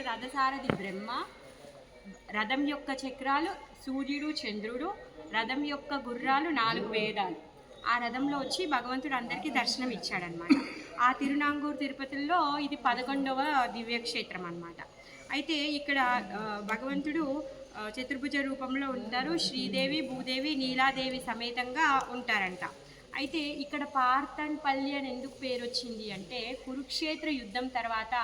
రథసారథి బ్రహ్మ, రథం యొక్క చక్రాలు సూర్యుడు చంద్రుడు, రథం యొక్క గుర్రాలు 4 వేదాలు. ఆ రథంలో వచ్చి భగవంతుడు అందరికీ దర్శనం ఇచ్చాడనమాట. ఆ తిరునాంగూరు తిరుపతిలో ఇది 11వ దివ్యక్షేత్రం అన్నమాట. అయితే ఇక్కడ భగవంతుడు చతుర్భుజ రూపంలో ఉంటారు. శ్రీదేవి, భూదేవి, నీలాదేవి సమేతంగా ఉంటారంట. అయితే ఇక్కడ పార్థన్పల్లి అని ఎందుకు పేరు వచ్చింది అంటే, కురుక్షేత్ర యుద్ధం తర్వాత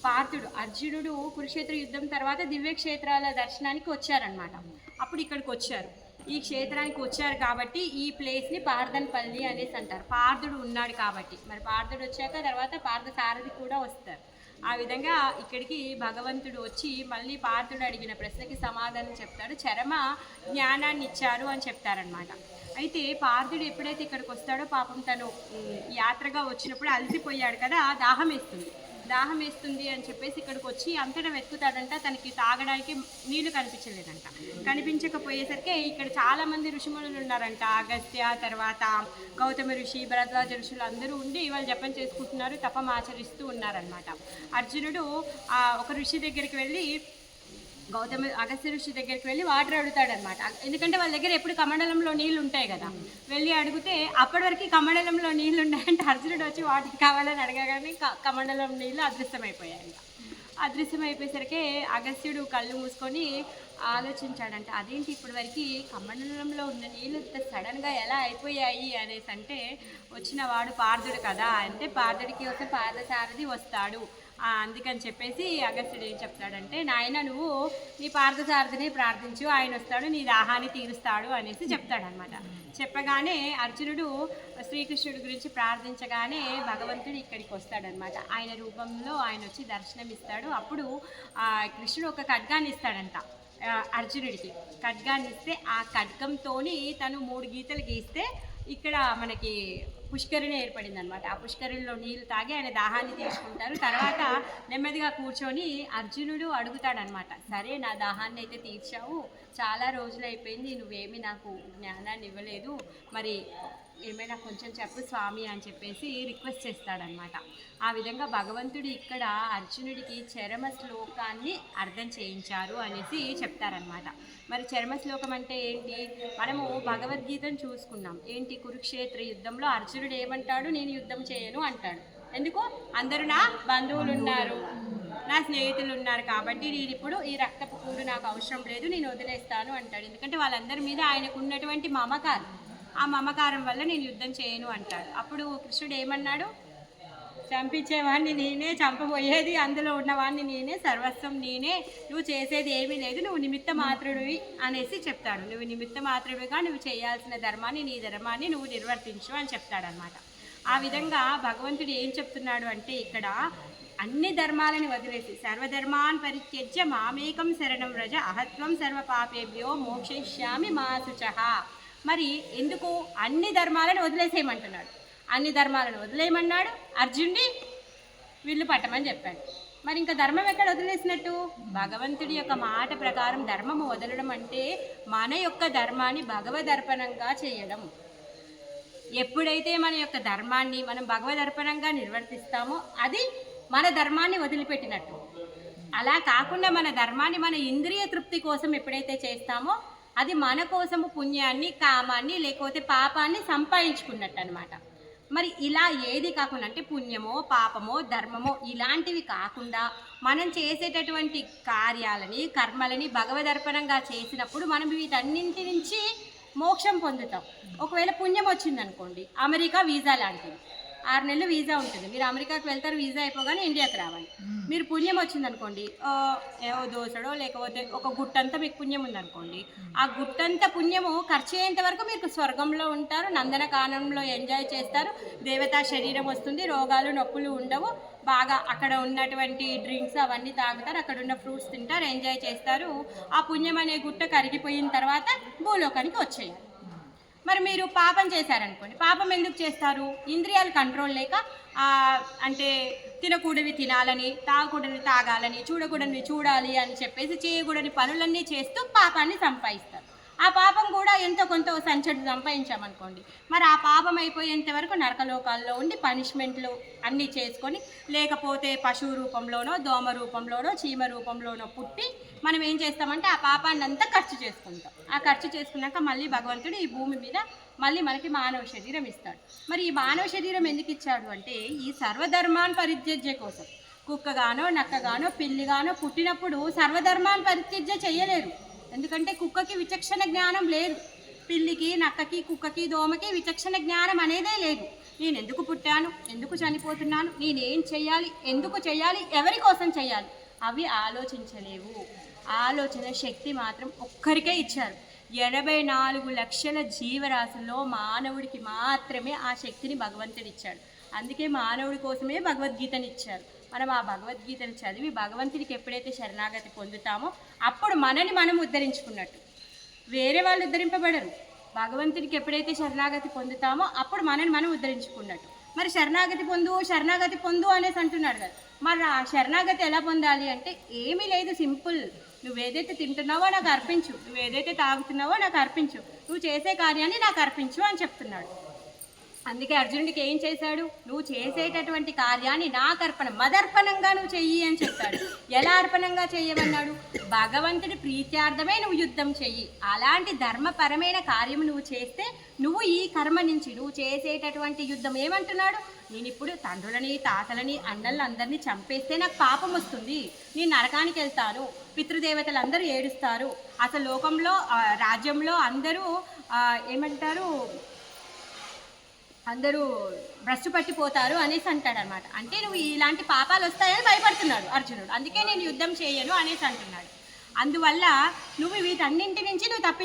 పార్థుడు, అర్జునుడు కురుక్షేత్ర యుద్ధం తర్వాత దివ్యక్షేత్రాల దర్శనానికి వచ్చారనమాట. అప్పుడు ఇక్కడికి వచ్చారు, ఈ క్షేత్రానికి వచ్చారు కాబట్టి ఈ ప్లేస్ని పార్థన్పల్లి అనేసి అంటారు. పార్థుడు ఉన్నాడు కాబట్టి. మరి పార్థుడు వచ్చాక తర్వాత పార్థసారథి కూడా వస్తారు. ఆ విధంగా ఇక్కడికి భగవంతుడు వచ్చి మళ్ళీ పార్థుడు అడిగిన ప్రశ్నకి సమాధానం చెప్తాడు. చరమ జ్ఞానాన్ని ఇచ్చారు అని చెప్తారనమాట. అయితే పార్థుడు ఎప్పుడైతే ఇక్కడికి వస్తాడో పాపం తను యాత్రగా వచ్చినప్పుడు అలసిపోయాడు కదా, దాహం వేస్తుంది అని చెప్పేసి ఇక్కడికి వచ్చి అంతటా వెతుకుతాడంట. తనకి తాగడానికి నీళ్లు కనిపించలేదంట. కనిపించకపోయేసరికి ఇక్కడ చాలామంది ఋషిమునులు ఉన్నారంట. అగస్త్య, తర్వాత గౌతమ ఋషి, భరద్వాజ ఋషులు అందరూ ఉండి వాళ్ళు జపం చేసుకుంటున్నారు, తపం ఆచరిస్తూ ఉన్నారనమాట. అర్జునుడు ఒక ఋషి దగ్గరికి వెళ్ళి, అగస్త్య ఋషి దగ్గరికి వెళ్ళి వాటర్ అడుగుతాడనమాట. ఎందుకంటే వాళ్ళ దగ్గర ఎప్పుడు కమండలంలో నీళ్ళు ఉంటాయి కదా. వెళ్ళి అడిగితే అప్పటి వరకు కమండలంలో నీళ్ళు ఉన్నాయంటే అర్జునుడు వచ్చి వాటికి కావాలని అడగగానే కమండలం నీళ్ళు అదృశ్యమైపోయాయి. అదృశ్యమైపోయేసరికి అగస్త్యుడు కళ్ళు మూసుకొని ఆలోచించాడంట, అదేంటి ఇప్పటి వరకు కమండలంలో ఉన్న నీళ్ళు సడన్గా ఎలా అయిపోయాయి అనేసి. అంటే వచ్చిన వాడు పార్థుడు కదా, అంటే పార్థుడికి వస్తే పార్థసారథి వస్తాడు. అందుకని చెప్పేసి అగస్త్యుడు ఏం చెప్తాడంటే, నాయన నువ్వు నీ పార్థసారథిని ప్రార్థించు, ఆయన వస్తాడు, నీ దాహాన్ని తీరుస్తాడు అనేసి చెప్తాడనమాట. చెప్పగానే అర్జునుడు శ్రీకృష్ణుడి గురించి ప్రార్థించగానే భగవంతుడు ఇక్కడికి వస్తాడనమాట. ఆయన రూపంలో ఆయన వచ్చి దర్శనం ఇస్తాడు. అప్పుడు కృష్ణుడు ఒక ఖడ్గాన్ని ఇస్తాడంట అర్జునుడికి. ఖడ్గాన్ని ఇస్తే ఆ ఖడ్గంతో తను 3 గీతలు గీస్తే ఇక్కడ మనకి పుష్కరిణి ఏర్పడింది అనమాట. ఆ పుష్కరిణిలో నీళ్లు తాగి ఆయన దాహాన్ని తీసుకుంటారు. తర్వాత నెమ్మదిగా కూర్చొని అర్జునుడు అడుగుతాడనమాట, సరే నా దాహాన్ని అయితే తీర్చావు, చాలా రోజులు అయిపోయింది, నువ్వేమీ నాకు జ్ఞానాన్ని ఇవ్వలేదు, మరి ఏమైనా కొంచెం చెప్పు స్వామి అని చెప్పేసి రిక్వెస్ట్ చేస్తాడనమాట. ఆ విధంగా భగవంతుడు ఇక్కడ అర్జునుడికి చరమ శ్లోకాన్ని అర్థం చేయించారు అనేసి చెప్తారనమాట. మరి చరమ శ్లోకం అంటే ఏంటి? మనము భగవద్గీతను చూసుకున్నాం. ఏంటి? కురుక్షేత్ర యుద్ధంలో అర్జునుడు ఏమంటాడు? నేను యుద్ధం చేయను అంటాడు. ఎందుకు? అందరూ నా బంధువులు ఉన్నారు, నా స్నేహితులు ఉన్నారు కాబట్టి నేను ఇప్పుడు ఈ రక్తపు కూడు నాకు అవసరం లేదు, నేను వదిలేస్తాను అంటాడు. ఎందుకంటే వాళ్ళందరి మీద ఆయనకు ఉన్నటువంటి మమకారం, ఆ మమకారం వల్ల నేను యుద్ధం చేయను అంటాడు. అప్పుడు కృష్ణుడు ఏమన్నాడు? చంపించేవాడిని నేనే, చంపబోయేది అందులో ఉన్నవాడిని నేనే, సర్వస్వం నేనే, నువ్వు చేసేది ఏమీ లేదు, నువ్వు నిమిత్త మాత్రుడివి అనేసి చెప్తాడు. నువ్వు నిమిత్త మాత్రుడిగా నువ్వు చేయాల్సిన ధర్మాన్ని, నీ ధర్మాన్ని నువ్వు నిర్వర్తించు అని చెప్తాడనమాట. ఆ విధంగా భగవంతుడు ఏం చెప్తున్నాడు అంటే ఇక్కడ అన్ని ధర్మాలని వదిలేసి సర్వధర్మాన్ పరిత్యజ్య మామేకం శరణం వ్రజ అహత్వం సర్వ పాపేభ్యో మోక్షయిష్యామి మా శుచః. మరి ఎందుకు అన్ని ధర్మాలను వదిలేసేయమంటున్నాడు? అన్ని ధర్మాలను వదిలేయమన్నాడు, అర్జునుడి విల్లు పట్టమని చెప్పాడు. మరి ఇంకా ధర్మం ఎక్కడ వదిలేసినట్టు? భగవంతుడి యొక్క మాట ప్రకారం ధర్మము వదలడం అంటే మన యొక్క ధర్మాన్ని భగవదర్పణంగా చేయడం. ఎప్పుడైతే మన యొక్క ధర్మాన్ని మనం భగవదర్పణంగా నిర్వర్తిస్తామో అది మన ధర్మాన్ని వదిలిపెట్టినట్టు. అలా కాకుండా మన ధర్మాన్ని మన ఇంద్రియ తృప్తి కోసం ఎప్పుడైతే చేస్తామో అది మన కోసము పుణ్యాన్ని, కామాన్ని, లేకపోతే పాపాన్ని సంపాదించుకున్నట్టు అనమాట. మరి ఇలా ఏది కాకుండా అంటే పుణ్యమో, పాపమో, ధర్మమో ఇలాంటివి కాకుండా మనం చేసేటటువంటి కార్యాలని, కర్మలని భగవదర్పణంగా చేసినప్పుడు మనం వీటన్నింటి నుంచి మోక్షం పొందుతాం. ఒకవేళ పుణ్యం వచ్చిందనుకోండి, అమెరికా వీసా లాంటిది 6 నెలలు వీసా ఉంటుంది. మీరు అమెరికాకి వెళ్తారు, వీసా అయిపోగానే ఇండియాకి రావాలి. మీరు పుణ్యం వచ్చిందనుకోండి, ఏవో దోసడో లేకపోతే ఒక గుట్టంతా మీకు పుణ్యం ఉందనుకోండి, ఆ గుట్టంతా పుణ్యము ఖర్చు అయ్యేంత వరకు మీరు స్వర్గంలో ఉంటారు, నందనకానంలో ఎంజాయ్ చేస్తారు, దేవతా శరీరం వస్తుంది, రోగాలు నొప్పులు ఉండవు, బాగా అక్కడ ఉన్నటువంటి డ్రింక్స్ అవన్నీ తాగుతారు, అక్కడ ఉన్న ఫ్రూట్స్ తింటారు, ఎంజాయ్ చేస్తారు. ఆ పుణ్యం అనే గుట్ట కరిగిపోయిన తర్వాత భూలోకానికి వచ్చేయాలి. మరి మీరు పాపం చేశారనుకోండి, పాపం ఎందుకు చేస్తారు? ఇంద్రియాలు కంట్రోల్ లేక అంటే తినకూడనివి తినాలని, తాగకూడనివి తాగాలని, చూడకూడనివి చూడాలి అని చెప్పేసి చేయకూడని పనులన్నీ చేస్తూ పాపాన్ని సంపాదిస్తారు. ఆ పాపం కూడా ఎంతో కొంత సంచడు సంపాదించామనుకోండి, మరి ఆ పాపం అయిపోయేంత వరకు నరకలోకాల్లో ఉండి పనిష్మెంట్లు అన్నీ చేసుకొని, లేకపోతే పశువు రూపంలోనో, దోమ రూపంలోనో, చీమ రూపంలోనో పుట్టి మనం ఏం చేస్తామంటే ఆ పాపాన్ని అంతా ఖర్చు చేసుకుంటాం. ఆ ఖర్చు చేసుకున్నాక మళ్ళీ భగవంతుడు ఈ భూమి మీద మళ్ళీ మనకి మానవ శరీరం ఇస్తాడు. మరి ఈ మానవ శరీరం ఎందుకు ఇచ్చాడు అంటే ఈ సర్వధర్మాన్ పరిత్యజ్య కోసం. కుక్కగానో, నక్కగానో, పిల్లిగానో పుట్టినప్పుడు సర్వధర్మాన్ పరిత్యజ్య చేయలేరు. ఎందుకంటే కుక్కకి విచక్షణ జ్ఞానం లేదు, పిల్లికి, నక్కకి, కుక్కకి, దోమకి విచక్షణ జ్ఞానం అనేదే లేదు. నేను ఎందుకు పుట్టాను, ఎందుకు చనిపోతున్నాను, నేనేం చేయాలి, ఎందుకు చేయాలి, ఎవరి కోసం చేయాలి, అవి ఆలోచించలేవు. ఆలోచన శక్తి మాత్రం ఒక్కరికే ఇచ్చారు. 84 లక్షల జీవరాశుల్లో మానవుడికి మాత్రమే ఆ శక్తిని భగవంతుడు ఇచ్చాడు. అందుకే మానవుడి కోసమే భగవద్గీతని ఇచ్చారు. మనం ఆ భగవద్గీతను చదివి భగవంతుడికి ఎప్పుడైతే శరణాగతి పొందుతామో అప్పుడు మనని మనం ఉద్ధరించుకున్నట్టు. వేరే వాళ్ళు ఉద్ధరింపబడరు. భగవంతుడికి ఎప్పుడైతే శరణాగతి పొందుతామో అప్పుడు మనని మనం ఉద్ధరించుకున్నట్టు. మరి శరణాగతి పొందు అనేసి అంటున్నాడు కదా. మరి ఆ శరణాగతి ఎలా పొందాలి అంటే ఏమీ లేదు, సింపుల్. నువ్వేదైతే తింటున్నావో నాకు అర్పించు, నువ్వేదైతే తాగుతున్నావో నాకు అర్పించు, నువ్వు చేసే కార్యాన్ని నాకు అర్పించు అని చెప్తున్నాడు. అందుకే అర్జునుడికి ఏం చేశాడు? నువ్వు చేసేటటువంటి కార్యాన్ని నాకు అర్పణ, మదర్పణంగా నువ్వు చెయ్యి అని చెప్పాడు. ఎలా అర్పణంగా చెయ్యమన్నాడు? భగవంతుడి ప్రీత్యార్థమే నువ్వు యుద్ధం చెయ్యి. అలాంటి ధర్మపరమైన కార్యం నువ్వు చేస్తే నువ్వు ఈ కర్మ నుంచి నువ్వు చేసేటటువంటి యుద్ధం ఏమంటున్నాడు? నేను ఇప్పుడు తండ్రులని, తాతలని, అన్నల్ని అందరినీ చంపేస్తే నాకు పాపం వస్తుంది, నేను నరకానికి వెళ్తాను, పితృదేవతలు అందరూ ఏడుస్తారు, అసలు లోకంలో రాజ్యంలో అందరూ ఏమంటారు, అందరూ భ్రష్టు పట్టిపోతారు అనేసి అంటాడనమాట. అంటే నువ్వు ఇలాంటి పాపాలు వస్తాయని భయపడుతున్నాడు అర్జునుడు. అందుకే నేను యుద్ధం చేయను అనేసి అంటున్నాడు. అందువల్ల నువ్వు వీటన్నింటి నుంచి నువ్వు